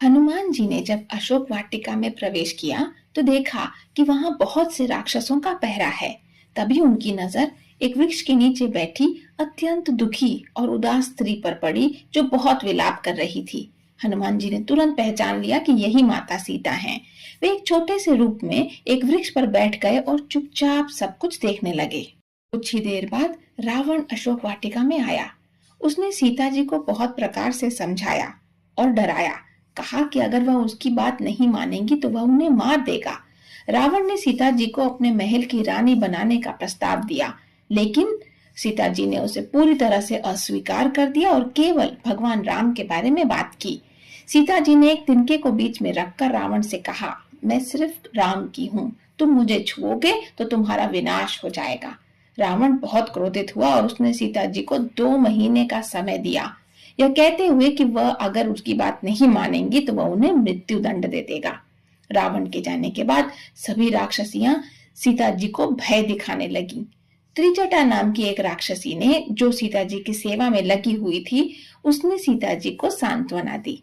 हनुमान जी ने जब अशोक वाटिका में प्रवेश किया तो देखा कि वहां बहुत से राक्षसों का पहरा है। तभी उनकी नजर एक वृक्ष के नीचे बैठी अत्यंत दुखी और उदास स्त्री पर पड़ी जो बहुत विलाप कर रही थी। हनुमान जी ने तुरंत पहचान लिया कि यही माता सीता हैं। वे एक छोटे से रूप में एक वृक्ष पर बैठ गए और चुपचाप सब कुछ देखने लगे। कुछ ही देर बाद रावण अशोक वाटिका में आया। उसने सीता जी को बहुत प्रकार से समझाया और डराया। कहा कि अगर वह उसकी बात नहीं मानेंगी तो वह उन्हें मार देगा। रावण ने सीता जी को अपने महल की रानी बनाने का प्रस्ताव दिया, लेकिन सीता जी ने उसे पूरी तरह से अस्वीकार कर दिया और केवल भगवान राम के बारे में बात की। सीता जी ने एक तिनके को बीच में रखकर रावण से कहा, मैं सिर्फ राम की हूँ, तुम मुझे छुओगे तो तुम्हारा विनाश हो जाएगा। रावण बहुत क्रोधित हुआ और उसने सीता जी को 2 महीने का समय दिया, यह कहते हुए कि वह अगर उसकी बात नहीं मानेंगी तो वह उन्हें मृत्यु दंड दे देगा। रावण के जाने के बाद सभी राक्षसियां सीता जी को भय दिखाने लगी। त्रिजटा नाम की एक राक्षसी ने, जो सीता जी की सेवा में लगी हुई थी, उसने सीता जी को सांत्वना दी।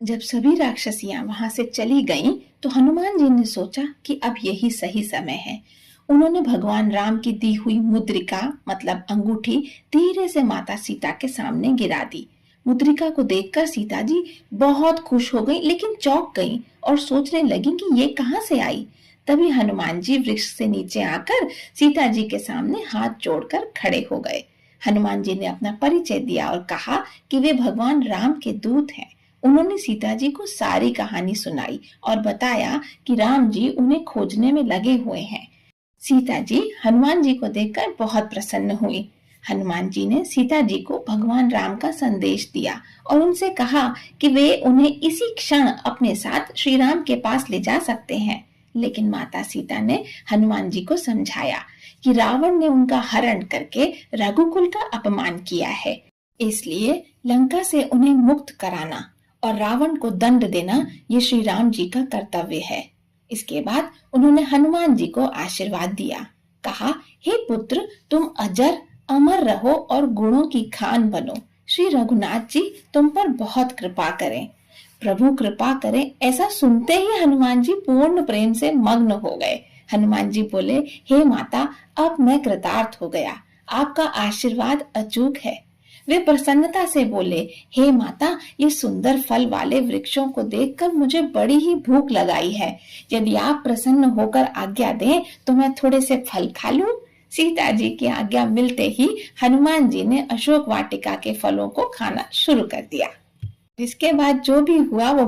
जब सभी राक्षसियां वहां से चली गईं, तो हनुमान जी ने सोचा कि अब यही सही समय है। उन्होंने भगवान राम की दी हुई मुद्रिका मतलब अंगूठी धीरे से माता सीता के सामने गिरा दी। मुद्रिका को देखकर सीता जी बहुत खुश हो गई, लेकिन चौंक गई और सोचने लगी कि ये कहां से आई। तभी हनुमान जी वृक्ष से नीचे आकर सीता जी के सामने हाथ जोड़कर खड़े हो गए। हनुमान जी ने अपना परिचय दिया और कहा कि वे भगवान राम के दूत हैं। उन्होंने सीता जी को सारी कहानी सुनाई और बताया कि राम जी उन्हें खोजने में लगे हुए हैं। सीता जी हनुमान जी को देखकर बहुत प्रसन्न हुई। हनुमान जी ने सीता जी को भगवान राम का संदेश दिया और उनसे कहा कि वे उन्हें इसी क्षण अपने साथ श्री राम के पास ले जा सकते हैं। लेकिन माता सीता ने हनुमान जी को समझाया कि रावण ने उनका हरण करके रघुकुल का अपमान किया है, इसलिए लंका से उन्हें मुक्त कराना और रावण को दंड देना ये श्री राम जी का कर्तव्य है। इसके बाद उन्होंने हनुमान जी को आशीर्वाद दिया। कहा, हे पुत्र, तुम अजर अमर रहो और गुणों की खान बनो। श्री रघुनाथ जी तुम पर बहुत कृपा करें, प्रभु कृपा करें। ऐसा सुनते ही हनुमान जी पूर्ण प्रेम से मग्न हो गए। हनुमान जी बोले, हे माता, अब मैं कृतार्थ हो गया, आपका आशीर्वाद अचूक है। वे प्रसन्नता से बोले, हे माता, ये सुंदर फल वाले वृक्षों को देखकर मुझे बड़ी ही भूख लगाई है। यदि आप प्रसन्न होकर आज्ञा दें तो मैं थोड़े से फल खा लूं। सीता जी की आज्ञा मिलते ही हनुमान जी ने अशोक वाटिका के फलों को खाना शुरू कर दिया। इसके बाद जो भी हुआ वो